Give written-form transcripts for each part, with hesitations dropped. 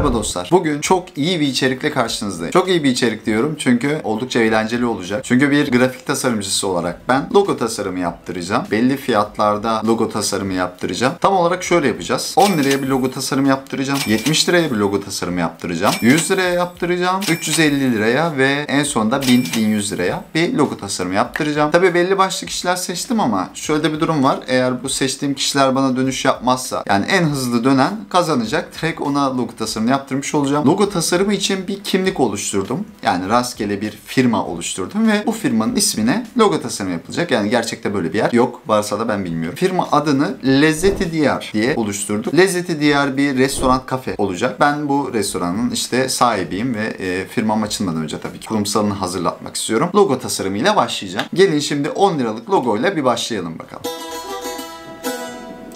Merhaba dostlar. Bugün çok iyi bir içerikle karşınızdayım. Çok iyi bir içerik diyorum çünkü oldukça eğlenceli olacak. Çünkü bir grafik tasarımcısı olarak ben logo tasarımı yaptıracağım. Belli fiyatlarda logo tasarımı yaptıracağım. Tam olarak şöyle yapacağız. 10 liraya bir logo tasarımı yaptıracağım. 70 liraya bir logo tasarımı yaptıracağım. 100 liraya yaptıracağım. 350 liraya ve en sonunda 1000-1100 liraya bir logo tasarımı yaptıracağım. Tabii belli başlı kişiler seçtim ama şöyle bir durum var. Eğer bu seçtiğim kişiler bana dönüş yapmazsa, yani en hızlı dönen kazanacak. Direkt ona logo tasarımı yaptırmış olacağım. Logo tasarımı için bir kimlik oluşturdum. Yani rastgele bir firma oluşturdum ve bu firmanın ismine logo tasarımı yapılacak. Yani gerçekte böyle bir yer yok. Varsa da ben bilmiyorum. Firma adını Lezzeti Diyar diye oluşturduk. Lezzeti Diyar bir restoran kafe olacak. Ben bu restoranın işte sahibiyim ve firmam açılmadan önce tabii ki kurumsalını hazırlatmak istiyorum. Logo tasarımıyla başlayacağım. Gelin şimdi 10 liralık logoyla bir başlayalım bakalım.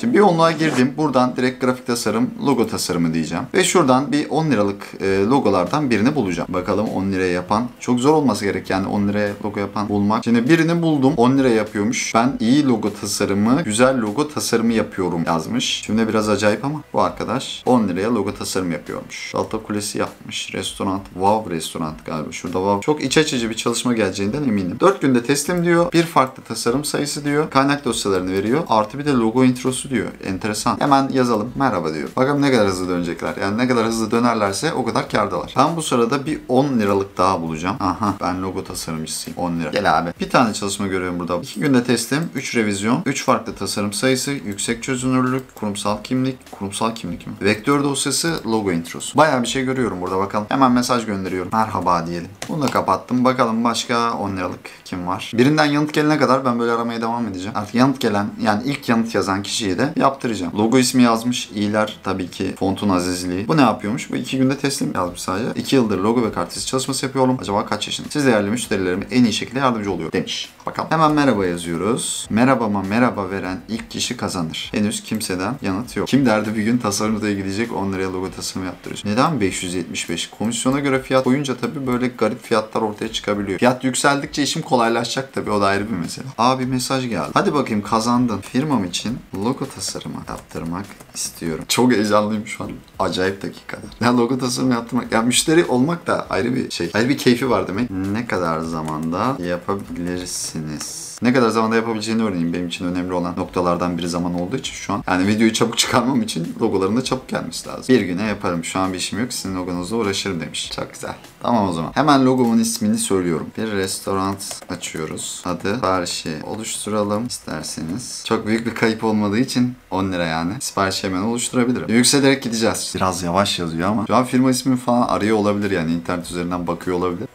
Şimdi bir onluğa girdim. Buradan direkt grafik tasarım, logo tasarımı diyeceğim. Ve şuradan bir 10 liralık logolardan birini bulacağım. Bakalım 10 liraya yapan. Çok zor olması gerek yani 10 liraya logo yapan bulmak. Şimdi birini buldum. 10 liraya yapıyormuş. Ben iyi logo tasarımı, güzel logo tasarımı yapıyorum yazmış. Şimdi biraz acayip ama bu arkadaş 10 liraya logo tasarım yapıyormuş. Galata Kulesi yapmış. Restoran. Wow restoran galiba. Şurada wow. Çok iç açıcı bir çalışma geleceğinden eminim. 4 günde teslim diyor. Bir farklı tasarım sayısı diyor. Kaynak dosyalarını veriyor. Artı bir de logo introsu diyor. Enteresan. Hemen yazalım. Merhaba diyor. Bakalım ne kadar hızlı dönecekler. Yani ne kadar hızlı dönerlerse o kadar kârdalar. Ben bu sırada bir 10 liralık daha bulacağım. Aha ben logo tasarımcısıyım. 10 lira. Gel abi. Bir tane çalışma görüyorum burada. 2 günde teslim, 3 revizyon, 3 farklı tasarım sayısı, yüksek çözünürlük, kurumsal kimlik. Kurumsal kimlik mi? Vektör dosyası, logo introsu. Bayağı bir şey görüyorum burada bakalım. Hemen mesaj gönderiyorum. Merhaba diyelim. Bunu da kapattım. Bakalım başka 10 liralık kim var? Birinden yanıt gelene kadar ben böyle aramaya devam edeceğim. Artık yanıt gelen, yani ilk yanıt yazan kişiye de yaptıracağım. Logo ismi yazmış. İyiler tabii ki fontun azizliği. Bu ne yapıyormuş? Bu 2 günde teslim yazmış sadece. 2 yıldır logo ve kartvizit çalışması yapıyorum. Acaba kaç yaşında? Siz değerli müşterilerime en iyi şekilde yardımcı oluyor demiş. Bakalım. Hemen merhaba yazıyoruz. Merhabama merhaba veren ilk kişi kazanır. Henüz kimseden yanıt yok. Kim derdi bir gün tasarımda gidecek 10 liraya logo tasarımı yaptıracak. Neden 575? Komisyona göre fiyat koyunca tabii böyle garip fiyatlar ortaya çıkabiliyor. Fiyat yükseldikçe işim kolaylaşacak tabii. O da ayrı bir mesele. Aa bir mesaj geldi. Hadi bakayım kazandın. Firmam için logo tasarımı yaptırmak istiyorum. Çok heyecanlıyım şu an. Acayip dakikada. Ya logo tasarımı yaptırmak. Ya müşteri olmak da ayrı bir şey. Ayrı bir keyfi var demek. Ne kadar zamanda yapabilirsiniz? Ne kadar zamanda yapabileceğini öğreneyim. Benim için önemli olan noktalardan biri zaman olduğu için şu an. Yani videoyu çabuk çıkarmam için logoların da çabuk gelmesi lazım. Bir güne yaparım. Şu an bir işim yok. Sizin logonuzla uğraşırım demiş. Çok güzel. Tamam o zaman. Hemen logomun ismini söylüyorum. Bir restoran açıyoruz. Adı siparişi oluşturalım isterseniz. Çok büyük bir kayıp olmadığı için 10 lira yani. Siparişi hemen oluşturabilirim. Yükselerek gideceğiz. Biraz yavaş yazıyor ama. Şu an firma ismini falan arıyor olabilir yani. İnternet üzerinden bakıyor olabilir.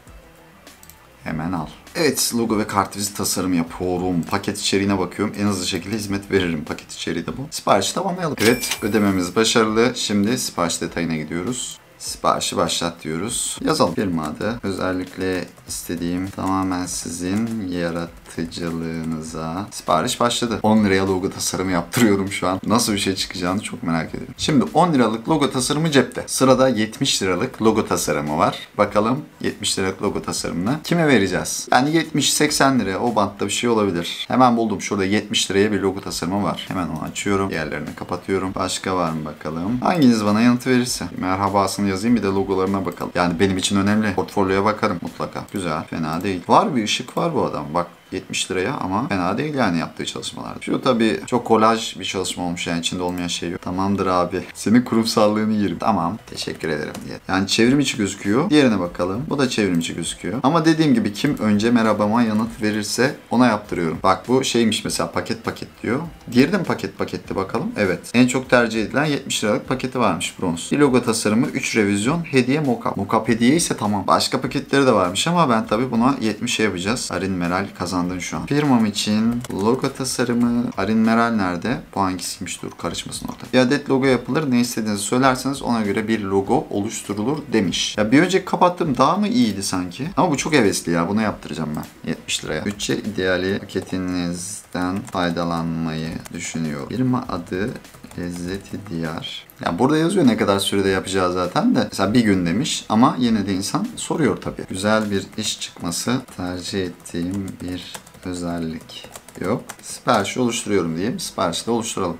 Hemen al. Evet, logo ve kartvizit tasarımı yapıyorum. Paket içeriğine bakıyorum. En hızlı şekilde hizmet veririm. Paket içeriği de bu. Siparişi tamamlayalım. Evet, ödememiz başarılı. Şimdi sipariş detayına gidiyoruz. Siparişi başlat diyoruz. Yazalım. Firma adı. Özellikle istediğim tamamen sizin yaratıcılığınıza. Sipariş başladı. 10 liraya logo tasarımı yaptırıyorum şu an. Nasıl bir şey çıkacağını çok merak ediyorum. Şimdi 10 liralık logo tasarımı cepte. Sırada 70 liralık logo tasarımı var. Bakalım 70 liralık logo tasarımını kime vereceğiz? Yani 70-80 liraya o bantta bir şey olabilir. Hemen buldum. Şurada 70 liraya bir logo tasarımı var. Hemen onu açıyorum. Diğerlerini kapatıyorum. Başka var mı bakalım? Hanginiz bana yanıtı verirse. Merhabasını yazayım bir de logolarına bakalım. Yani benim için önemli. Portfolyoya bakarım mutlaka. Güzel. Fena değil. Var bir ışık var bu adam. Bak 70 liraya ama fena değil yani yaptığı çalışmalarda. Şu tabii çok kolaj bir çalışma olmuş yani içinde olmayan şey yok. Tamamdır abi. Senin kurumsallığını yerim. Tamam. Teşekkür ederim diye. Yani çevrim içi gözüküyor. Diğerine bakalım. Bu da çevrim içi gözüküyor. Ama dediğim gibi kim önce merhabama yanıt verirse ona yaptırıyorum. Bak bu şeymiş mesela paket diyor. Diğeri de mi paketti bakalım. Evet. En çok tercih edilen 70 liralık paketi varmış bronz. Bir logo tasarımı 3 revizyon hediye mockup. Mockup hediye ise tamam. Başka paketleri de varmış ama ben tabii buna 70'e yapacağız. Arin Meral kazandın şu an. Firmam için logo tasarımı. Arin Meral nerede? Bu hangisiymiş? Dur karışmasın orada. Bir adet logo yapılır. Ne istediğinizi söylerseniz ona göre bir logo oluşturulur demiş. Ya bir önceki kapattığım daha mı iyiydi sanki? Ama bu çok hevesli ya. Bunu yaptıracağım ben. 70 liraya. Bütçe ideali paketinizden faydalanmayı düşünüyor. Firma adı Lezzeti Diyar. Ya burada yazıyor ne kadar sürede yapacağı zaten de. Mesela bir gün demiş ama yine de insan soruyor tabii. Güzel bir iş çıkması tercih ettiğim bir özellik yok. Siparişi oluşturuyorum diyeyim. Siparişi de oluşturalım.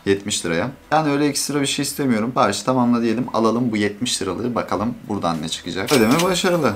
70 liraya. Yani öyle ekstra bir şey istemiyorum. Siparişi tamamla diyelim. Alalım bu 70 liralığı. Bakalım buradan ne çıkacak. Ödeme başarılı.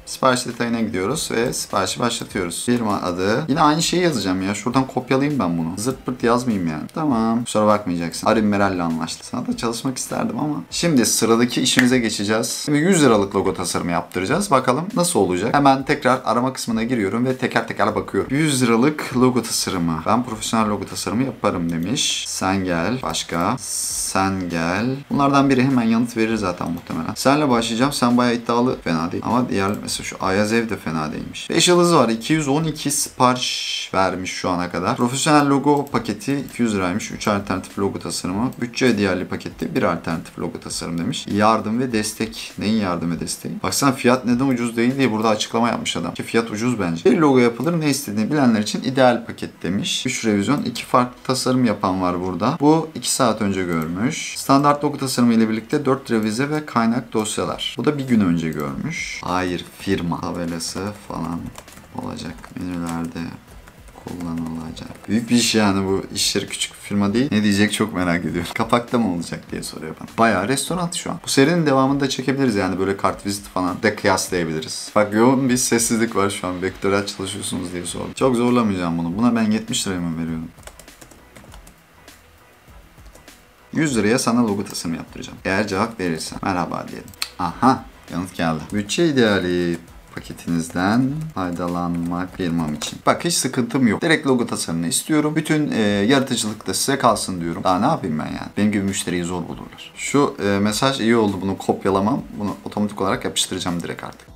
Sipariş detayına gidiyoruz ve siparişi başlatıyoruz. Firma adı. Yine aynı şeyi yazacağım ya. Şuradan kopyalayayım ben bunu. Zırt pırt yazmayayım yani. Tamam. Kusura bakmayacaksın. Arim Meral'le anlaştık. Sana da çalışmak isterdim ama. Şimdi sıradaki işimize geçeceğiz. Şimdi 100 liralık logo tasarımı yaptıracağız. Bakalım nasıl olacak. Hemen tekrar arama kısmına giriyorum ve teker teker bakıyorum. 100 liralık logo tasarımı. Ben profesyonel logo tasarımı yaparım demiş. Sen gel. Başka. Sen gel. Bunlardan biri hemen yanıt verir zaten muhtemelen. Senle başlayacağım. Sen bayağı iddialı. Fena değil. Ama diğer mesela şu Ayaz Ev de fena değilmiş. 5 yıldız var. 212 sipariş vermiş şu ana kadar. Profesyonel logo paketi 200 liraymış. 3 alternatif logo tasarımı. Bütçe hediyeli paketi 1 alternatif logo tasarım demiş. Yardım ve destek. Neyin yardım ve desteği? Baksana fiyat neden ucuz değil diye burada açıklama yapmış adam. Ki fiyat ucuz bence. Bir logo yapılır, ne istediğini bilenler için ideal paket demiş. 3 revizyon. 2 farklı tasarım yapan var burada. Bu 2 saat önce görmüş. Standart logo tasarımı ile birlikte 4 revize ve kaynak dosyalar. Bu da bir gün önce görmüş. Hayır, firma tabelası falan olacak. Menülerde kullanılacak. Büyük bir iş yani bu. İşleri küçük bir firma değil. Ne diyecek çok merak ediyorum. Kapakta mı olacak diye soruyor bana. Bayağı restoran şu an. Bu serinin devamını da çekebiliriz yani, böyle kartvizit falan da kıyaslayabiliriz. Bak yoğun bir sessizlik var şu an. Vektörel çalışıyorsunuz diye sordum. Çok zorlamayacağım bunu. Buna ben 70 liraya mı veriyorum? 100 liraya sana logo tasarımı yaptıracağım. Eğer cevap verirsen merhaba diyelim. Aha, yanıt geldi. Bütçe ideali paketinizden faydalanmak firmam için. Bak hiç sıkıntım yok. Direkt logo tasarımını istiyorum. Bütün yaratıcılık da size kalsın diyorum. Daha ne yapayım ben yani? Benim gibi müşteriyi zor bulurlar. Şu mesaj iyi oldu, bunu kopyalamam. Bunu otomatik olarak yapıştıracağım direkt artık.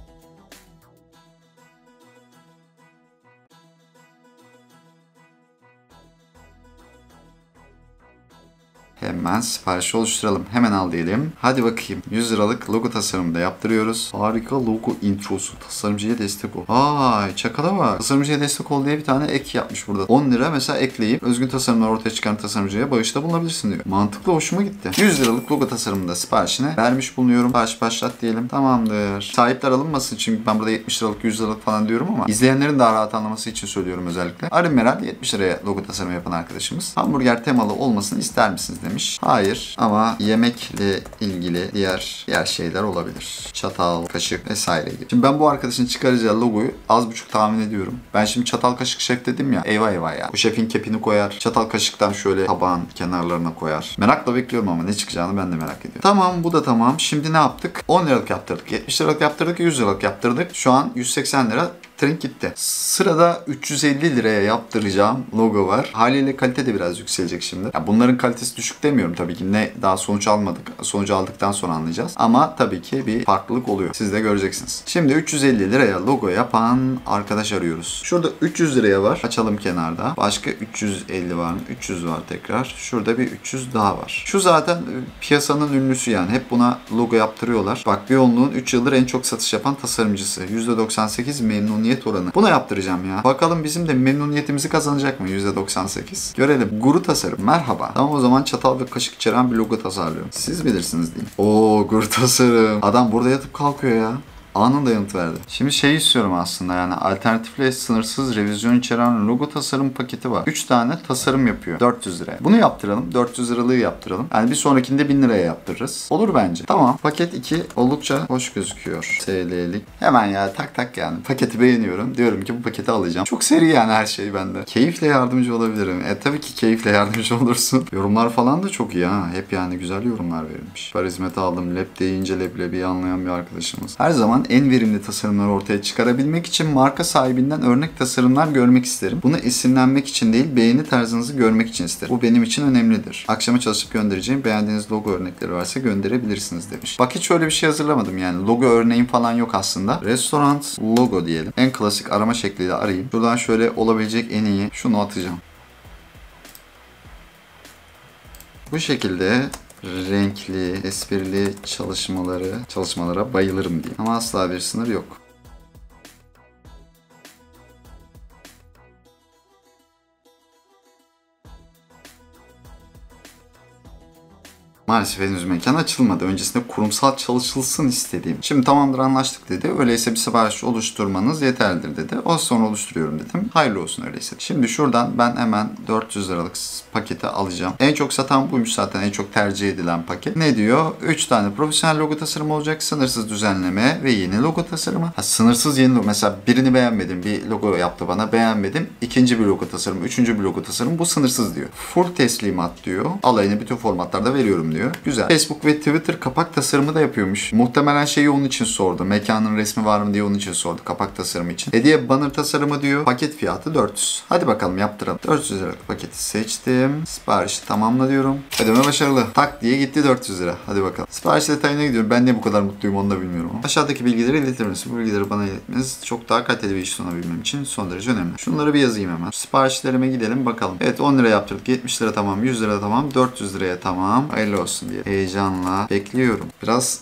Hemen siparişi oluşturalım. Hemen al diyelim. Hadi bakayım. 100 liralık logo tasarımı da yaptırıyoruz. Harika logo introsu. Tasarımcıya destek ol. Ay çakala bak. Tasarımcıya destek ol diye bir tane ek yapmış burada. 10 lira mesela ekleyip özgün tasarımlar ortaya çıkan tasarımcıya bağışta bulunabilirsin diyor. Mantıklı, hoşuma gitti. 100 liralık logo tasarımında siparişine vermiş bulunuyorum. Sipariş başlat diyelim. Tamamdır. Sahipler alınmasın çünkü ben burada 70 liralık 100 liralık falan diyorum ama izleyenlerin daha rahat anlaması için söylüyorum özellikle. Arim Meral 70 liraya logo tasarımı yapan arkadaşımız. Hamburger temalı olmasını ister misiniz demiş. Hayır ama yemekle ilgili diğer şeyler olabilir. Çatal, kaşık vesaire gibi. Şimdi ben bu arkadaşın çıkaracağı logoyu az buçuk tahmin ediyorum. Ben şimdi çatal kaşık şef dedim ya. Eyvah eyvah ya. Bu şefin kepini koyar. Çatal kaşıktan şöyle tabağın kenarlarına koyar. Merakla bekliyorum ama ne çıkacağını ben de merak ediyorum. Tamam, bu da tamam. Şimdi ne yaptık? 10 liralık yaptırdık. 70 liralık yaptırdık. 100 liralık yaptırdık. Şu an 180 lira. Trend gitti. Sırada 350 liraya yaptıracağım logo var. Haliyle kalite de biraz yükselecek şimdi. Ya bunların kalitesi düşük demiyorum tabii ki. Ne daha sonuç almadık. Sonucu aldıktan sonra anlayacağız. Ama tabii ki bir farklılık oluyor. Siz de göreceksiniz. Şimdi 350 liraya logo yapan arkadaş arıyoruz. Şurada 300 liraya var. Açalım kenarda. Başka 350 var mı? 300 var tekrar. Şurada bir 300 daha var. Şu zaten piyasanın ünlüsü yani. Hep buna logo yaptırıyorlar. Bak, bir onluğun 3 yıldır en çok satış yapan tasarımcısı. %98 memnuniyet oranı. Buna yaptıracağım ya. Bakalım bizim de memnuniyetimizi kazanacak mı %98? Görelim. Guru tasarım. Merhaba. Tamam, o zaman çatal ve kaşık içeren bir logo tasarlıyorum. Siz bilirsiniz diyeyim. Oo, Guru tasarım. Adam burada yatıp kalkıyor ya. Anında yanıt verdi. Şimdi şey istiyorum aslında, yani alternatifle sınırsız revizyon içeren logo tasarım paketi var. 3 tane tasarım yapıyor. 400 liraya. Bunu yaptıralım. 400 liralığı yaptıralım. Yani bir sonrakinde 1000 liraya yaptırırız. Olur bence. Tamam. Paket 2 oldukça hoş gözüküyor. TL'lik. Hemen ya tak yani. Paketi beğeniyorum. Diyorum ki bu paketi alacağım. Çok seri yani her şey bende. Keyifle yardımcı olabilirim. Tabii ki keyifle yardımcı olursun. Yorumlar falan da çok iyi ha. Hep yani güzel yorumlar verilmiş. Par hizmeti aldım. Lep deyince leblebi anlayan bir arkadaşımız. Her zaman en verimli tasarımları ortaya çıkarabilmek için marka sahibinden örnek tasarımlar görmek isterim. Bunu esinlenmek için değil, beğeni tarzınızı görmek için isterim. Bu benim için önemlidir. Akşama çalışıp göndereceğim. Beğendiğiniz logo örnekleri varsa gönderebilirsiniz demiş. Bak hiç öyle bir şey hazırlamadım yani. Logo örneğim falan yok aslında. Restoran logo diyelim. En klasik arama şekliyle arayayım. Şuradan şöyle olabilecek en iyi şunu atacağım. Bu şekilde renkli, esprili çalışmalara bayılırım diyeyim. Ama asla bir sınır yok. Maalesef henüz mekan açılmadı. Öncesinde kurumsal çalışılsın istediğim. Şimdi tamamdır anlaştık dedi. Öyleyse bir sipariş oluşturmanız yeterlidir dedi. O sonra oluşturuyorum dedim. Hayırlı olsun öyleyse. Şimdi şuradan ben hemen 400 liralık paketi alacağım. En çok satan buymuş zaten. En çok tercih edilen paket. Ne diyor? 3 tane profesyonel logo tasarımı olacak. Sınırsız düzenleme ve yeni logo tasarımı. Sınırsız yeni logo. Mesela birini beğenmedim. Bir logo yaptı bana. Beğenmedim. İkinci bir logo tasarımı. Üçüncü bir logo tasarımı. Bu sınırsız diyor. Full teslimat diyor. Alayını bütün formatlarda veriyorum diyor. Güzel. Facebook ve Twitter kapak tasarımı da yapıyormuş. Muhtemelen şeyi onun için sordu. Mekanın resmi var mı diye onun için sordu. Kapak tasarımı için. Hediye banner tasarımı diyor. Paket fiyatı 400. Hadi bakalım yaptıralım. 400 liralık paketi seçtim. Siparişi tamamla diyorum. Ödeme başarılı. Tak diye gitti 400 lira. Hadi bakalım. Sipariş detayına gidiyorum. Ben niye bu kadar mutluyum onu da bilmiyorum ama. Aşağıdaki bilgileri iletir misin? Bu bilgileri bana iletmeniz çok daha kaliteli bir iş sunabilmem için son derece önemli. Şunları bir yazayım hemen. Siparişlerime gidelim bakalım. Evet 10 lira yaptırdık. 70 lira tamam. 100 lira tamam. 400 liraya tamam. Hayırlı olsun diye. Heyecanla bekliyorum. Biraz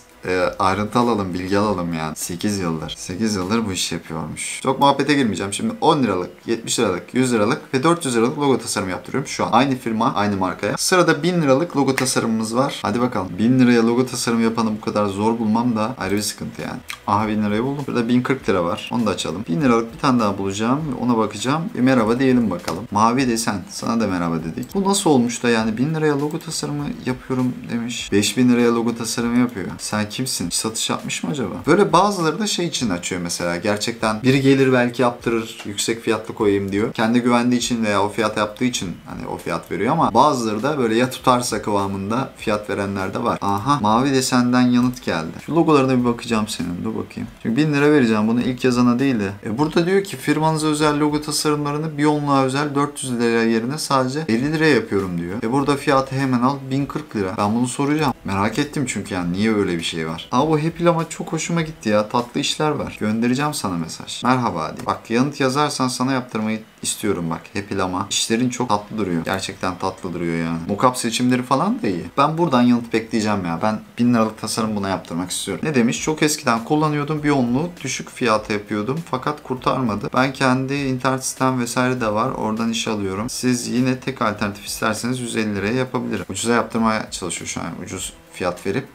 ayrıntı alalım, bilgi alalım yani. 8 yıldır. 8 yıldır bu işi yapıyormuş. Çok muhabbete girmeyeceğim. Şimdi 10 liralık, 70 liralık, 100 liralık ve 400 liralık logo tasarımı yaptırıyorum şu an. Aynı firma, aynı markaya. Sırada 1000 liralık logo tasarımımız var. Hadi bakalım. 1000 liraya logo tasarımı yapanı bu kadar zor bulmam da ayrı bir sıkıntı yani. Aha 1000 lirayı buldum. Burada 1040 lira var. Onu da açalım. 1000 liralık bir tane daha bulacağım. Ona bakacağım. Bir merhaba diyelim bakalım. Mavi desen. Sana da merhaba dedik. Bu nasıl olmuş da yani 1000 liraya logo tasarımı yapıyorum demiş. 5000 liraya logo tasarımı yapıyor. Sen kimsin? Satış yapmış mı acaba? Böyle bazıları da şey için açıyor mesela. Gerçekten biri gelir belki yaptırır. Yüksek fiyatlı koyayım diyor. Kendi güvendiği için veya o fiyat yaptığı için hani o fiyat veriyor ama bazıları da böyle ya tutarsa kıvamında fiyat verenler de var. Aha mavi desenden yanıt geldi. Şu logolarına bir bakacağım senin. Dur bakayım. Çünkü 1000 lira vereceğim bunu ilk yazana değil de. Burada diyor ki firmanıza özel logo tasarımlarını bir onluğa özel 400 lira yerine sadece 50 liraya yapıyorum diyor. Burada fiyatı hemen al 1040 lira. Ben bunu soracağım. Merak ettim çünkü yani niye öyle bir şey var. Ama bu Happy Lama çok hoşuma gitti ya. Tatlı işler var. Göndereceğim sana mesaj. Merhaba diye. Bak yanıt yazarsan sana yaptırmayı istiyorum bak. Happy Lama. İşlerin çok tatlı duruyor. Gerçekten tatlı duruyor yani. Mockup seçimleri falan da iyi. Ben buradan yanıt bekleyeceğim ya. Ben 1000 liralık tasarım buna yaptırmak istiyorum. Ne demiş? Çok eskiden kullanıyordum. Bir onluğu düşük fiyata yapıyordum. Fakat kurtarmadı. Ben kendi internet sitem vesaire de var. Oradan iş alıyorum. Siz yine tek alternatif isterseniz 150 liraya yapabilirim. Ucuza yaptırmaya çalışıyor şu an. Ucuz fiyat verip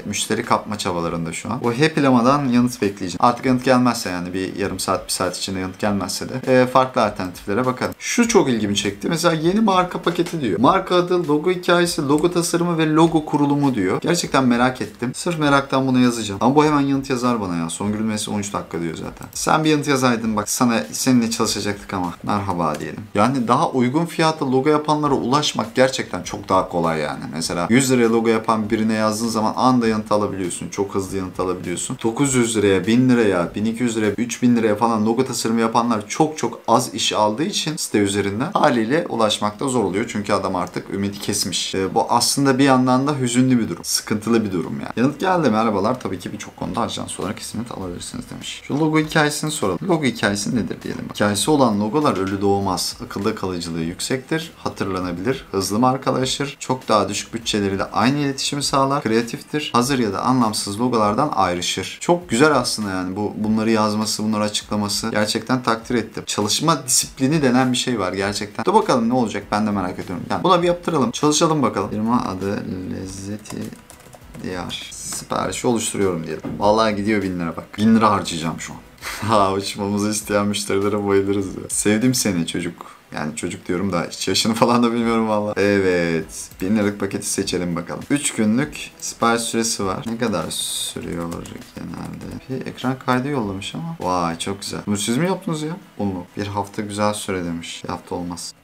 müşteri kapma çabalarında şu an. O Happy Lama'dan yanıt bekleyeceğim. Artık yanıt gelmezse yani bir yarım saat, bir saat içinde yanıt gelmezse de farklı alternatiflere bakalım. Şu çok ilgimi çekti. Mesela yeni marka paketi diyor. Marka adı, logo hikayesi, logo tasarımı ve logo kurulumu diyor. Gerçekten merak ettim. Sırf meraktan bunu yazacağım. Ama bu hemen yanıt yazar bana ya. Son görülmesi 13 dakika diyor zaten. Sen bir yanıt yazaydın bak seninle çalışacaktık ama. Merhaba diyelim. Yani daha uygun fiyatlı logo yapanlara ulaşmak gerçekten çok daha kolay yani. Mesela 100 liraya logo yapan birine yazdığın zaman anında yanıt alabiliyorsun. Çok hızlı yanıt alabiliyorsun. 900 liraya, 1000 liraya, 1200 liraya, 3000 liraya falan logo tasarımı yapanlar çok çok az iş aldığı için site üzerinden haliyle ulaşmakta zor oluyor. Çünkü adam artık ümidi kesmiş. Bu aslında bir yandan da hüzünlü bir durum. Sıkıntılı bir durum yani. Yanıt geldi. Merhabalar. Tabii ki birçok konuda ajans olarak hizmet alabilirsiniz demiş. Şu logo hikayesini soralım. Logo hikayesi nedir diyelim. Hikayesi olan logolar ölü doğmaz. Akılda kalıcılığı yüksektir. Hatırlanabilir. Hızlı markalaşır. Çok daha düşük bütçeleriyle aynı iletişimi sağlar. Kreatiftir. Hazır ya da anlamsız logolardan ayrışır. Çok güzel aslında yani bunları yazması, bunları açıklaması gerçekten takdir ettim. Çalışma disiplini denen bir şey var gerçekten. Dur bakalım ne olacak ben de merak ediyorum. Yani buna bir yaptıralım. Çalışalım bakalım. Firma adı Lezzeti Diyar. Siparişi oluşturuyorum diyelim. Vallahi gidiyor 1000 lira bak. 1000 lira harcayacağım şu an. Ha uçmamızı isteyen müşterilere bayılırız ya. Sevdim seni çocuk. Yani çocuk diyorum da hiç yaşını falan da bilmiyorum valla. Evet. 1000 liralık paketi seçelim bakalım. 3 günlük sipariş süresi var. Ne kadar sürüyor genelde? Bir ekran kaydı yollamış ama. Vay çok güzel. Bunu siz mi yaptınız ya? Onu. Bir hafta güzel süre demiş. Bir hafta olmaz.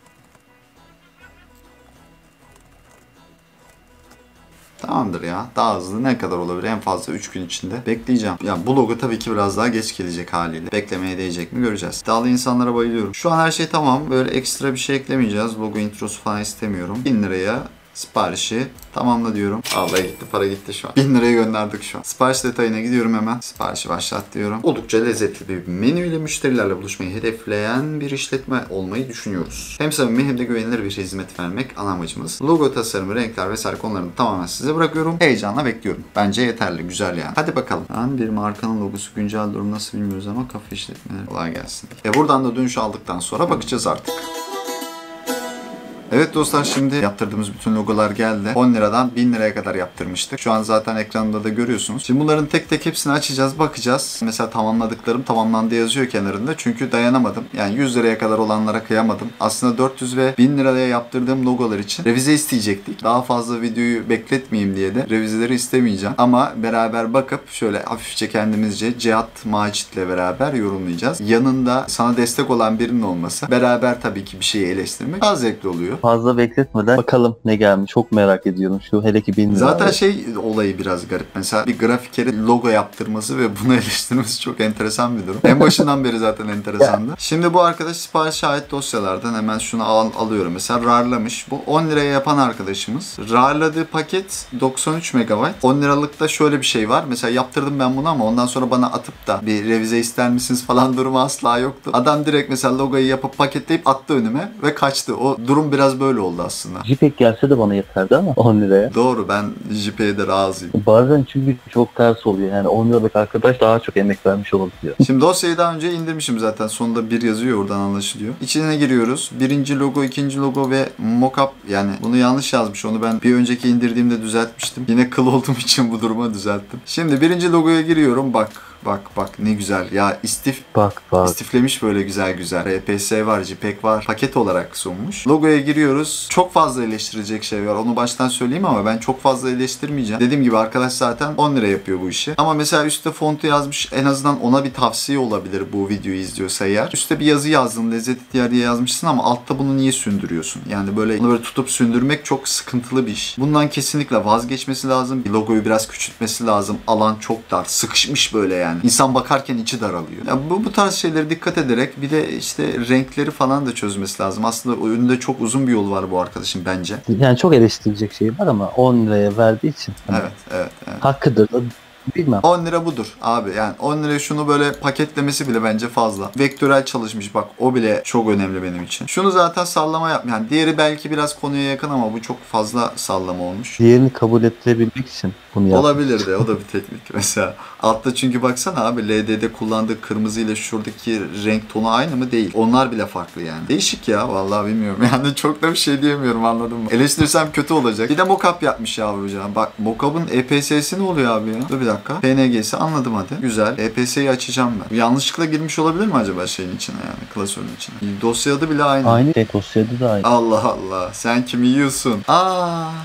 Tamamdır ya. Daha hızlı ne kadar olabilir? En fazla 3 gün içinde bekleyeceğim. Ya bu logo tabii ki biraz daha geç gelecek haliyle. Beklemeye değecek mi göreceğiz. İddialı insanlara bayılıyorum. Şu an her şey tamam. Böyle ekstra bir şey eklemeyeceğiz. Logo introsu falan istemiyorum. 1000 liraya siparişi tamamla diyorum. Vallahi gitti para gitti şu an. 1000 liraya gönderdik şu an. Sipariş detayına gidiyorum hemen. Siparişi başlat diyorum. Oldukça lezzetli bir menüyle müşterilerle buluşmayı hedefleyen bir işletme olmayı düşünüyoruz. Hem samimi hem de güvenilir bir hizmet vermek ana amacımız. Logo tasarımı, renkler vesaire konularını tamamen size bırakıyorum. Heyecanla bekliyorum. Bence yeterli. Güzel yani. Hadi bakalım. Yani bir markanın logosu güncel durum nasıl bilmiyoruz ama kafe işletmeleri kolay gelsin. Buradan da dönüş aldıktan sonra bakacağız artık. Evet dostlar, şimdi yaptırdığımız bütün logolar geldi. 10 liradan 1000 liraya kadar yaptırmıştık. Şu an zaten ekranında da görüyorsunuz. Şimdi bunların tek tek hepsini açacağız, bakacağız. Mesela tamamladıklarım tamamlandı yazıyor kenarında. Çünkü dayanamadım. Yani 100 liraya kadar olanlara kıyamadım. Aslında 400 ve 1000 liraya yaptırdığım logolar için revize isteyecektik. Daha fazla videoyu bekletmeyeyim diye de revizeleri istemeyeceğim. Ama beraber bakıp şöyle hafifçe kendimizce Cihat Macit'le beraber yorumlayacağız. Yanında sana destek olan birinin olması, beraber tabii ki bir şeyi eleştirmek daha zevkli oluyor. Fazla bekletmeden bakalım ne gelmiş. Çok merak ediyorum şu hele ki 1000 lira. Zaten olayı biraz garip. Mesela bir grafikerin logo yaptırması ve bunu eleştirmesi çok enteresan bir durum. En başından beri zaten enteresandı. Şimdi bu arkadaş siparişe ait dosyalardan hemen şunu alıyorum. Mesela RAR'lamış. Bu 10 liraya yapan arkadaşımız. RAR'ladığı paket 93 MB. 10 liralıkta şöyle bir şey var. Mesela yaptırdım ben bunu ama ondan sonra bana atıp da bir revize ister misiniz falan durumu asla yoktu. Adam direkt mesela logoyu yapıp paketleyip attı önüme ve kaçtı. O durum biraz böyle oldu aslında. JPEG gelse de bana yeterdi ama 10 liraya. Doğru, ben JPEG'e de razıyım. Bazen çünkü çok ters oluyor. Yani 10 liralık arkadaş daha çok emek vermiş olabiliyor. Şimdi dosyayı daha önce indirmişim zaten. Sonunda bir yazıyor, oradan anlaşılıyor. İçine giriyoruz. Birinci logo, ikinci logo ve mockup, yani bunu yanlış yazmış. Onu ben bir önceki indirdiğimde düzeltmiştim. Yine kıl olduğum için bu duruma düzelttim. Şimdi birinci logoya giriyorum. Bak ne güzel. Ya Bak. istiflemiş böyle güzel. RPS var, JPEG var. Paket olarak sunmuş. Logoya giriyoruz. Çok fazla eleştirilecek şey var. Onu baştan söyleyeyim ama ben çok fazla eleştirmeyeceğim. Dediğim gibi arkadaş zaten 10 lira yapıyor bu işi. Ama mesela üstte fontu yazmış. En azından ona bir tavsiye olabilir bu videoyu izliyorsa eğer. Üstte bir yazı yazdın. Lezzeti diğer diye yazmışsın ama altta bunu niye sündürüyorsun? Yani bunu böyle tutup sündürmek çok sıkıntılı bir iş. Bundan kesinlikle vazgeçmesi lazım. Logoyu biraz küçültmesi lazım. Alan çok dar. Sıkışmış böyle yani. İnsan bakarken içi daralıyor. Ya bu tarz şeylere dikkat ederek bir de işte renkleri falan da çözmesi lazım. Aslında önünde çok uzun bir yol var bu arkadaşın bence. Yani çok eleştirilecek şey var ama 10 liraya verdiği için. Evet. Hakkıdır da bilmem. 10 lira budur abi. Yani 10 liraya şunu böyle paketlemesi bile bence fazla. Vektörel çalışmış, bak o bile çok önemli benim için. Şunu zaten sallama yapmış. Yani diğeri belki biraz konuya yakın ama bu çok fazla sallama olmuş. Diğerini kabul ettirebilmek için bunu yapmış. Olabilir de, o da bir teknik mesela. Altta çünkü baksana abi, LD'de kullandığı kırmızı ile şuradaki renk tonu aynı mı? Değil. Onlar bile farklı yani. Değişik ya, vallahi bilmiyorum. Yani çok da bir şey diyemiyorum, anladın mı? Eleştirirsem kötü olacak. Bir de mockup yapmış yavrucağım. Bak mockup'ın EPS'si ne oluyor abi ya? Dur bir dakika. PNG'si anladım hadi. Güzel. EPS'yi açacağım ben. Yanlışlıkla girmiş olabilir mi acaba şeyin içine, yani klasörün içine? Dosya adı bile aynı. Aynı dosyada da aynı. Allah Allah. Sen kimi yiyorsun?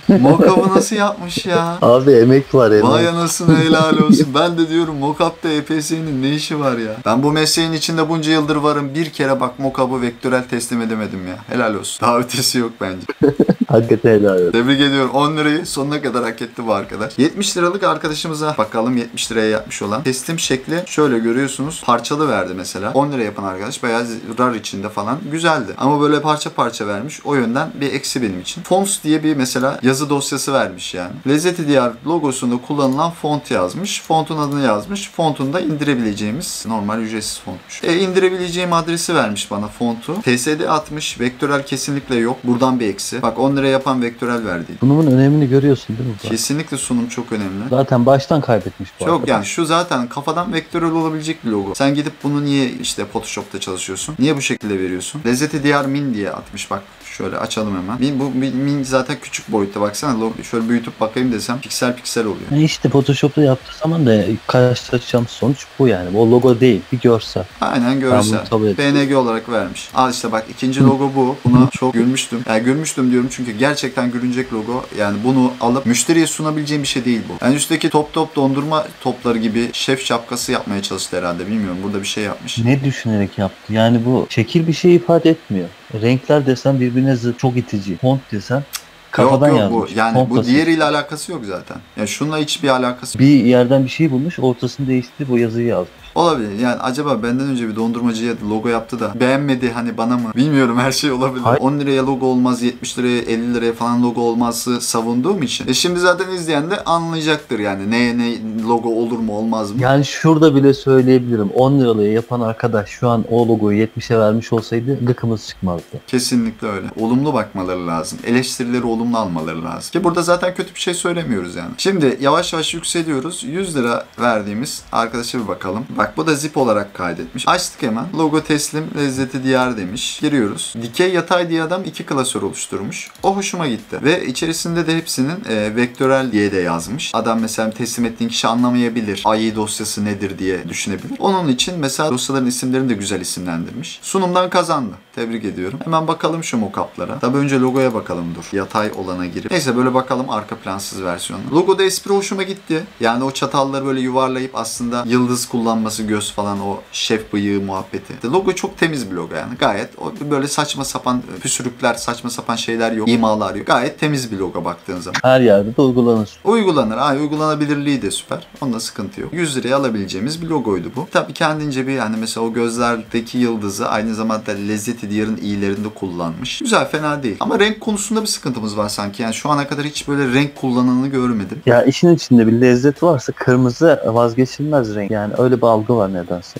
Mockup'ı nasıl yapmış ya? Abi emek var emek. Vay anasını, helal olsun. Ben de diyorum mockup'ta EPS'nin ne işi var ya? Ben bu mesleğin içinde bunca yıldır varım. Bir kere bak mockup'ı vektörel teslim edemedim ya. Helal olsun. Daha ötesi yok bence. Hakikaten helal olsun. Tebrik ediyorum. 10 lirayı sonuna kadar hak etti bu arkadaş. 70 liralık arkadaşımıza bakalım, 70 liraya yapmış olan. Teslim şekli şöyle görüyorsunuz. Parçalı verdi mesela. 10 lira yapan arkadaş bayağı RAR içinde falan. Güzeldi. Ama böyle parça parça vermiş. O yönden bir eksi benim için. Fonts diye bir mesela yazı dosyası vermiş yani. Lezzeti Diyar logosunda kullanılan font yazmış. Fontun adını yazmış. Fontunu da indirebileceğimiz normal ücretsiz fontmuş. İndirebileceğim adresi vermiş bana fontu. TSD atmış. Vektörel kesinlikle yok. Buradan bir eksi. Bak 10 lira yapan vektörel verdi. Sunumun önemini görüyorsun değil mi? Kesinlikle sunum çok önemli. Zaten baştan kaybetmiş bu Çok arkadaş. yani şu zaten kafadan vektörel olabilecek bir logo. Sen gidip bunu niye işte Photoshop'ta çalışıyorsun? Niye bu şekilde veriyorsun? Lezzeti Diyar Min diye atmış bak. Şöyle açalım hemen. Bu min zaten küçük boyutta, baksana. Şöyle büyütüp bakayım desem piksel piksel oluyor. İşte Photoshop'ta yaptığı zaman da karşılaşacağımız sonuç bu yani. O logo değil, bir görsel. Aynen görsel. PNG olarak vermiş. Al işte bak, ikinci logo bu. Buna çok gülmüştüm. Yani gülmüştüm diyorum çünkü gerçekten gülünecek logo. Yani bunu alıp müşteriye sunabileceğim bir şey değil bu. Yani üstteki top dondurma topları gibi şef şapkası yapmaya çalıştı herhalde. Bilmiyorum, burada bir şey yapmış. Ne düşünerek yaptı? Yani bu şekil bir şey ifade etmiyor. Renkler desen birbirine zıt, çok itici. Font desen kafadan yok, yazmış. Bu yani bu diğeriyle alakası yok zaten. Yani şununla hiçbir alakası yok. Bir yerden bir şey bulmuş, ortasını değiştirip bu yazıyı yazmış. Olabilir. Yani acaba benden önce bir dondurmacıya logo yaptı da beğenmedi hani bana mı? Bilmiyorum, her şey olabilir. Hayır. 10 liraya logo olmaz, 70 liraya 50 liraya falan logo olmazsı savunduğum için. Şimdi zaten izleyen de anlayacaktır yani ne logo olur mu olmaz mı? Yani şurada bile söyleyebilirim. 10 liralığa yapan arkadaş şu an o logoyu 70'e vermiş olsaydı gıkımız çıkmazdı. Kesinlikle öyle. Olumlu bakmaları lazım. Eleştirileri olumlu almaları lazım. Ki burada zaten kötü bir şey söylemiyoruz yani. Şimdi yavaş yavaş yükseliyoruz. 100 lira verdiğimiz arkadaşa bir bakalım. Bak bu da zip olarak kaydetmiş. Açtık hemen. Logo teslim, lezzeti diyar demiş. Giriyoruz. Dikey yatay diye adam 2 klasör oluşturmuş. O hoşuma gitti. Ve içerisinde de hepsinin vektörel diye de yazmış. Adam mesela teslim ettiğin kişi anlamayabilir. AI dosyası nedir diye düşünebilir. Onun için mesela dosyaların isimlerini de güzel isimlendirmiş. Sunumdan kazandı. Tebrik ediyorum. Hemen bakalım şu mockup'lara. Tabii önce logoya bakalım dur. Yatay olana girip. Neyse böyle bakalım arka plansız versiyonu. Logoda espri hoşuma gitti. Yani o çatalları böyle yuvarlayıp aslında yıldız kullanması, göz falan, o şef bıyığı muhabbeti. Logo çok temiz bir logo yani. Gayet o böyle saçma sapan püsürükler, saçma sapan şeyler yok. İmalar yok. Gayet temiz bir logo baktığın zaman. Her yerde de uygulanır. Uygulanır. Uygulanabilirliği de süper. Onda sıkıntı yok. 100 liraya alabileceğimiz bir logoydu bu. Tabii kendince bir hani mesela o gözlerdeki yıldızı aynı zamanda lezzeti diyarın iyilerinde kullanmış. Güzel, fena değil. Ama renk konusunda bir sıkıntımız var sanki. Yani şu ana kadar hiç böyle renk kullananını görmedim. Ya işin içinde bir lezzet varsa kırmızı vazgeçilmez renk. Yani öyle bir algı var nedense.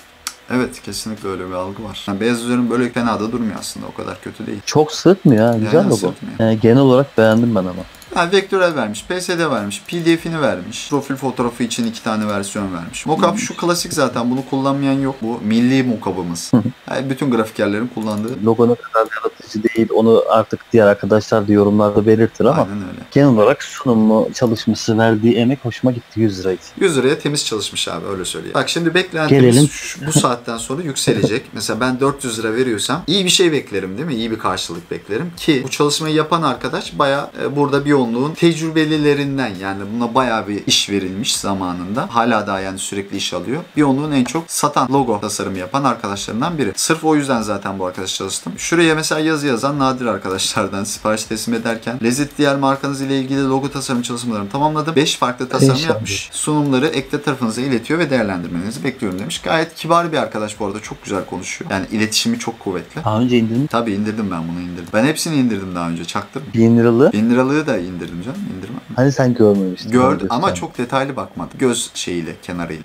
Evet, kesinlikle öyle bir algı var. Yani beyaz üzerin böyle fena da durmuyor aslında. O kadar kötü değil. Çok sırıtmıyor ha. Güzel Yani logo. sırıtmıyor. Yani genel olarak beğendim ben ama. Yani vektörel vermiş, PSD vermiş, PDF'ini vermiş. Profil fotoğrafı için 2 tane versiyon vermiş. Mockup şu klasik zaten, bunu kullanmayan yok. Bu milli mockup'ımız. Yani bütün grafikerlerin kullandığı. Logo ne kadar yaratıcı değil onu artık diğer arkadaşlar da yorumlarda belirtir ama Aynen öyle. genel olarak sunumu, çalışması, verdiği emek hoşuma gitti 100 liraydı. 100 liraya temiz çalışmış abi, öyle söyleyeyim. Bak şimdi beklentimiz bu saatten sonra yükselecek. Mesela ben 400 lira veriyorsam iyi bir şey beklerim değil mi? İyi bir karşılık beklerim ki bu çalışmayı yapan arkadaş bayağı burada bir yoğunluğun tecrübelilerinden, yani buna bayağı bir iş verilmiş zamanında. Hala daha yani sürekli iş alıyor. Bir yoğunluğun en çok satan logo tasarımı yapan arkadaşlarından biri. Sırf o yüzden zaten bu arkadaş çalıştım. Şuraya mesela yazı yazan nadir arkadaşlardan sipariş teslim ederken lezzet diğer markanız ile ilgili logo tasarım çalışmalarını tamamladım. 5 farklı tasarım yapmış. Sunumları ekle tarafınıza iletiyor ve değerlendirmenizi bekliyorum demiş. Gayet kibar bir arkadaş bu arada. Çok güzel konuşuyor. Yani iletişimi çok kuvvetli. Daha önce indirdin mi? Tabii indirdim, ben bunu indirdim. Ben hepsini indirdim daha önce. Çaktırma. 1000 liralığı. 1000 liralığı da indirdim canım. İndirmem. Hani sen görmemiştin. Gördüm ama çok detaylı bakmadım. Göz şeyiyle, kenarıyla.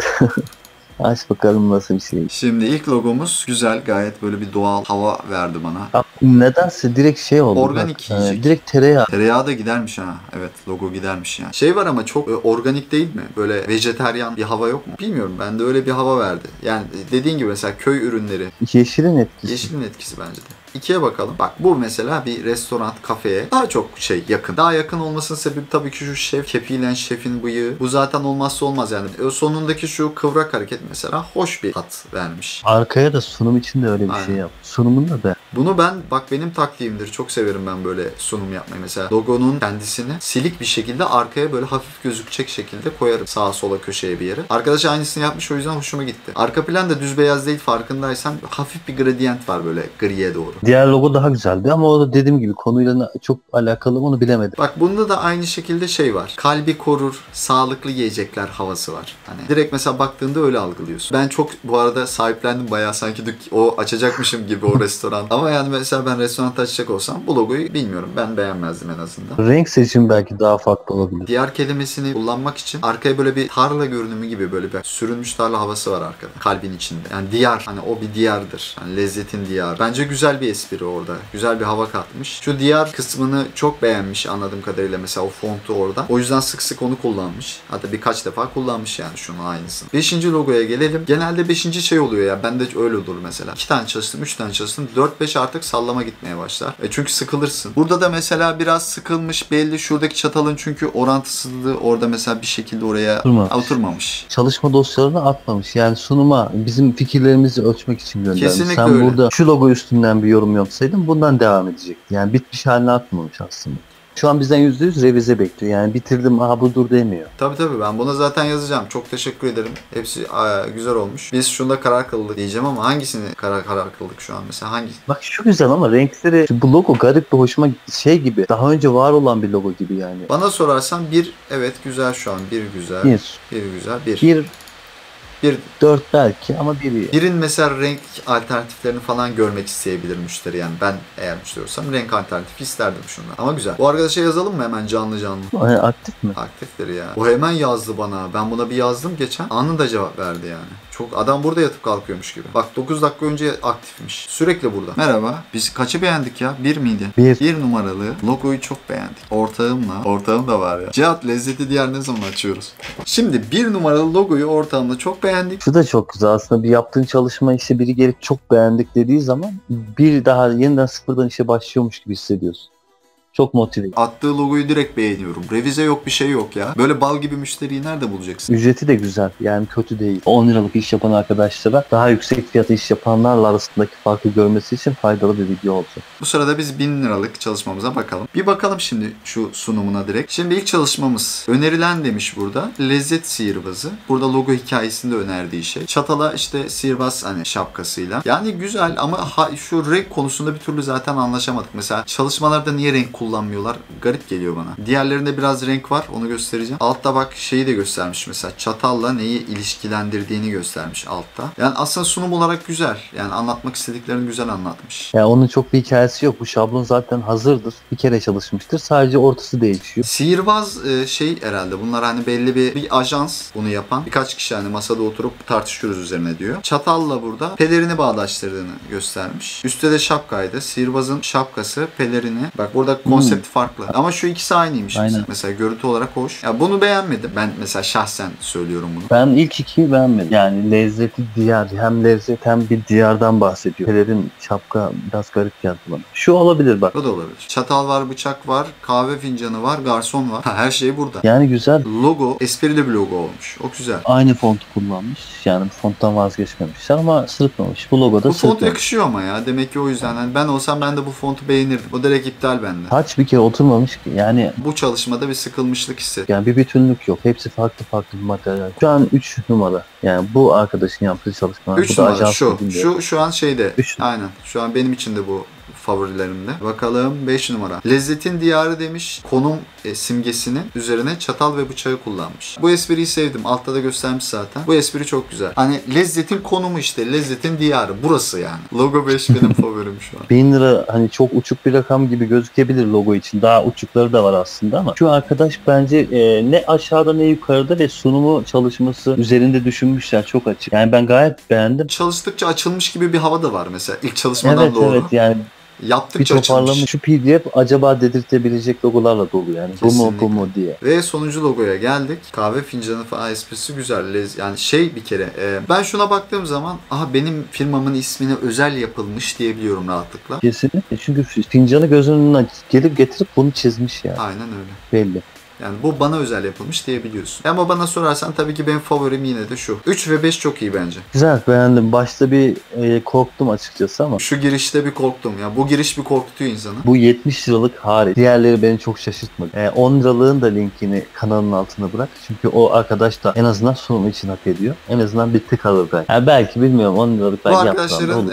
Aç bakalım nasıl bir şey. Şimdi ilk logomuz güzel. Gayet böyle bir doğal hava verdi bana. Ya, nedense direkt şey oldu. Organik yiyecek. Direkt tereyağı. Tereyağı da gidermiş ha. Evet, logo gidermiş yani. Şey var ama çok organik değil mi? Böyle vejeteryan bir hava yok mu? Bilmiyorum, bende öyle bir hava verdi. Yani dediğin gibi mesela köy ürünleri. Yeşilin etkisi. Yeşilin etkisi bence de. 2'ye bakalım. Bak bu mesela bir restoran, kafeye daha çok yakın. Daha yakın olmasının sebebi tabii ki şu şef, kepiyle şefin bıyığı. Bu zaten olmazsa olmaz yani. Sonundaki şu kıvrak hareket mesela hoş bir tat vermiş. Arkaya da sunum için de öyle bir şey yap. Sunumunda da. Bunu benim taktiğimdir. Çok severim ben böyle sunum yapmayı. Mesela logonun kendisini silik bir şekilde arkaya böyle hafif gözükecek şekilde koyarım. Sağa sola köşeye bir yere. Arkadaş aynısını yapmış, o yüzden hoşuma gitti. Arka plan da düz beyaz değil, farkındaysan. Hafif bir gradient var böyle griye doğru. Diğer logo daha güzeldi ama o da dediğim gibi konuyla çok alakalı, onu bilemedim. Bak bunda da aynı şekilde şey var. Kalbi korur, sağlıklı yiyecekler havası var. Hani direkt mesela baktığında öyle algılıyorsun. Ben çok bu arada sahiplendim bayağı, sanki o açacakmışım gibi o restoran. Ama yani mesela ben restoran açacak olsam bu logoyu bilmiyorum, ben beğenmezdim en azından. Renk seçimi belki daha farklı olabilir. Diyar kelimesini kullanmak için arkaya böyle bir tarla görünümü gibi böyle bir sürülmüş tarla havası var arkada. Kalbin içinde. Yani diyar. Hani o bir diyardır. Hani lezzetin diyarı. Bence güzel bir espri orada. Güzel bir hava katmış. Şu diyar kısmını çok beğenmiş anladığım kadarıyla, mesela o fontu orada. O yüzden sık sık onu kullanmış. Hatta birkaç defa kullanmış yani şunu aynısını. 5. logoya gelelim. Genelde 5. şey oluyor ya. Bende öyle olur mesela. 2 tane çalıştım, 3 tane çalıştım. 4-5 artık sallama gitmeye başlar. Çünkü sıkılırsın. Burada da mesela biraz sıkılmış belli. Şuradaki çatalın çünkü orantısızlığı orada mesela bir şekilde oraya oturmamış. Çalışma dosyalarını atmamış. Yani sunuma bizim fikirlerimizi ölçmek için göndermiş. Kesinlikle sen öyle. Burada şu logo üstünden bir yorum yapsaydın bundan devam edecekti. Yani bitmiş haline atmamış aslında. Şu an bizden %100 revize bekliyor. Yani bitirdim, aha budur demiyor. Tabii ben buna zaten yazacağım. Çok teşekkür ederim. Hepsi güzel olmuş. Biz şunda karar kıldık diyeceğim ama hangisini karar kıldık şu an mesela, hangi? Bak şu güzel ama renkleri, bu logo garip bir hoşuma gitti. Şey gibi, daha önce var olan bir logo gibi yani. Bana sorarsan bir evet güzel şu an. Bir güzel. Bir güzel. Bir 4 belki ama biri. Birin mesela renk alternatiflerini falan görmek isteyebilir müşteri. Yani ben eğer müşteri olsam renk alternatifi isterdim şundan. Ama güzel. Bu arkadaşa yazalım mı hemen canlı? Aktif mi? Aktiftir ya. O hemen yazdı bana. Ben buna bir yazdım geçen. Anında cevap verdi yani. Çok adam burada yatıp kalkıyormuş gibi. Bak 9 dakika önce aktifmiş. Sürekli burada. Merhaba. Biz kaçı beğendik ya? 1 miydi? 1 numaralı logoyu çok beğendik. Ortağım da var ya. Cihat lezzeti diğer ne zaman açıyoruz? Şimdi 1 numaralı logoyu ortağımla çok beğendik. Şu da çok güzel aslında, bir yaptığın çalışma işe biri gelip çok beğendik dediği zaman bir daha yeniden sıfırdan işe başlıyormuş gibi hissediyorsun. Çok motive. Attığı logoyu direkt beğeniyorum. Revize yok, bir şey yok ya. Böyle bal gibi müşteriyi nerede bulacaksın? Ücreti de güzel, yani kötü değil. 10 liralık iş yapan arkadaşlara daha yüksek fiyata iş yapanlarla arasındaki farkı görmesi için faydalı bir video oldu. Bu sırada biz 1000 liralık çalışmamıza bakalım. Bir bakalım şimdi şu sunumuna direkt. Şimdi ilk çalışmamız önerilen demiş burada. Lezzet sihirbazı. Burada logo hikayesinde önerdiği şey. Çatala işte sihirbaz hani şapkasıyla. Yani güzel ama şu renk konusunda bir türlü zaten anlaşamadık. Mesela çalışmalarda niye renk kullanmıyorlar? Garip geliyor bana. Diğerlerinde biraz renk var. Onu göstereceğim. Altta bak şeyi de göstermiş mesela. Çatalla neyi ilişkilendirdiğini göstermiş altta. Yani aslında sunum olarak güzel. Yani anlatmak istediklerini güzel anlatmış. Yani onun çok bir hikayesi yok. Bu şablon zaten hazırdır. Bir kere çalışmıştır. Sadece ortası değişiyor. Sihirbaz şey herhalde. Bunlar hani belli bir ajans bunu yapan. Birkaç kişi hani masada oturup tartışıyoruz üzerine diyor. Çatalla burada pelerini bağdaştırdığını göstermiş. Üstte de şapkaydı. Sihirbazın şapkası, pelerini. Bak burada konsept farklı. Ama şu ikisi aynıymış. Aynen. Mesela görüntü olarak hoş. Ya bunu beğenmedim. Ben mesela şahsen söylüyorum bunu. Ben ilk ikiyi beğenmedim. Yani lezzeti diyar. Hem lezzet hem bir diyardan bahsediyor. Pelerin şapka biraz garip geldi bana. Şu olabilir bak. O da olabilir. Çatal var, bıçak var, kahve fincanı var, garson var. Her şey burada. Yani güzel. Logo, esprili bir logo olmuş. O güzel. Aynı fontu kullanmış. Yani bu fonttan vazgeçmemişler ama sırıtmamış. Bu logoda Bu font sırıtmamış. yakışıyor ama ya. Demek ki o yüzden. Yani ben olsam ben de bu fontu beğenirdim. O direkt iptal bende. Taç bir kere oturmamış ki. Yani Bu çalışmada bir sıkılmışlık hissettim. bir bütünlük yok. Hepsi farklı farklı bir materyal. Şu an 3 numara. Yani bu arkadaşın yaptığı çalışma. 3 Bu da numara ajans şu. dediğim Şu an şeyde. Üç. Aynen. Şu an benim için de bu favorilerimde. Bakalım 5 numara. Lezzetin diyarı demiş. Konum simgesinin üzerine çatal ve bıçağı kullanmış. Bu espriyi sevdim. Altta da göstermiş zaten. Bu espri çok güzel. Hani lezzetin konumu işte. Lezzetin diyarı. Burası yani. Logo 5 benim favorim şu an. 1000 lira hani çok uçuk bir rakam gibi gözükebilir logo için. Daha uçukları da var aslında ama şu arkadaş bence ne aşağıda ne yukarıda ve sunumu çalışması üzerinde düşünmüşler, çok açık. Yani ben gayet beğendim. Çalıştıkça açılmış gibi bir hava da var mesela. İlk çalışmadan Evet doğru. evet, yani bir Yaptıkça toparlamış. açılmış. Şu PDF acaba dedirtebilecek logolarla dolu yani. Bu Kesinlikle. mu diye. Ve sonuncu logoya geldik. Kahve fincanı falan esprisi güzel. Yani şey bir kere ben şuna baktığım zaman benim firmamın ismine özel yapılmış diyebiliyorum rahatlıkla. Kesinlikle, çünkü fincanı gözünün önüne gelip getirip bunu çizmiş yani. Aynen öyle. Belli. Yani bu bana özel yapılmış diyebiliyorsun. Ama bana sorarsan tabii ki benim favorim yine de şu. 3 ve 5 çok iyi bence. Güzel, beğendim. Başta bir korktum açıkçası ama Şu girişte bir korktum ya. Bu giriş bir korkutuyor insanı. bu 70 liralık hariç. Diğerleri beni çok şaşırtmadı. 10 liralığın da linkini kanalın altına bırak. Çünkü o arkadaş da en azından sunum için hak ediyor. En azından bir tık alır belki. Yani belki bilmiyorum, 10 liralık Bu belki yaptıran da arkadaşların olur.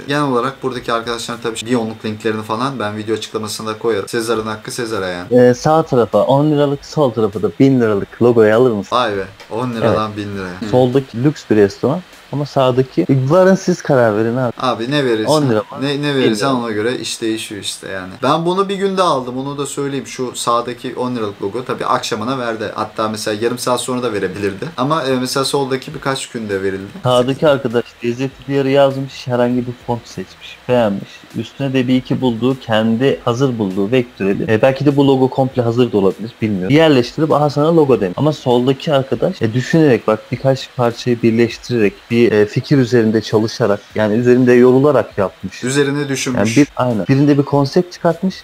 genel olarak buradaki arkadaşların tabii Biyonluk linklerini falan ben video açıklamasına da koyarım. Sezar'ın hakkı Sezar'a yani. Sağ tarafa 10 liralık, sol tarafa da 1000 liralık logoyu alır mısın? Vay be. 10 liradan 1000 liraya. Soldaki lüks bir restoran ama sağdaki varın siz karar verin abi. Abi ne verirsen, 10 lira mı? ne verirsen 10 lira. ona göre iş değişiyor işte yani. Ben bunu bir günde aldım, onu da söyleyeyim. Şu sağdaki 10 liralık logo tabii akşamına verdi. Hatta mesela yarım saat sonra da verebilirdi. Ama mesela soldaki birkaç günde verildi. Sağdaki arkadaş lezzeti diyarı yazmış, herhangi bir font seçmiş, beğenmiş. Üstüne de bir iki bulduğu, kendi hazır bulduğu vektöreli. Belki de bu logo komple hazır da olabilir, bilmiyorum. Yerleştirip sana logo demiş. Ama soldaki arkadaş düşünerek, bak birkaç parçayı birleştirerek, bir fikir üzerinde çalışarak, yani üzerinde yorularak yapmış. Üzerine düşünmüş. Yani aynen. Birinde bir konsept çıkartmış.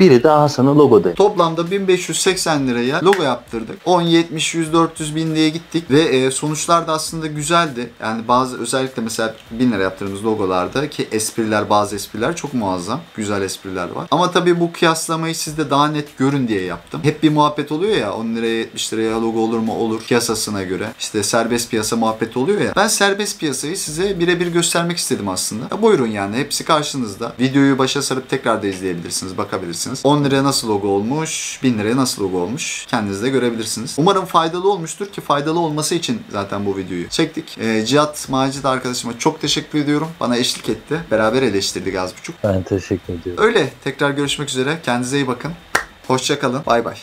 Biri de sana logo demiş. Toplamda 1580 liraya logo yaptırdık. 10, 70, 100, 400 bin diye gittik ve sonuçlar da aslında güzeldi. Yani bazı özellikle mesela 1000 lira yaptırdığımız logolarda ki bazı espriler çok muazzam. Güzel espriler var. Ama tabii bu kıyaslamayı siz de daha net görün diye yaptım. Hep bir muhabbet oluyor ya, 10 liraya 70 liraya logo olur mu? Olur. Piyasasına göre. İşte serbest piyasa muhabbeti oluyor ya. Ben serbest piyasayı size birebir göstermek istedim aslında. Buyurun yani, hepsi karşınızda. Videoyu başa sarıp tekrar da izleyebilirsiniz, bakabilirsiniz. 10 liraya nasıl logo olmuş, 1000 liraya nasıl logo olmuş kendiniz de görebilirsiniz. Umarım faydalı olmuştur ki faydalı olması için zaten bu videoyu çektik. Cihat Macit arkadaşıma çok teşekkür ediyorum. Bana eşlik etti. Beraber eleştirdik az buçuk. Ben teşekkür ediyorum. Öyle. Tekrar görüşmek üzere. Kendinize iyi bakın. Hoşça kalın. Bay bay.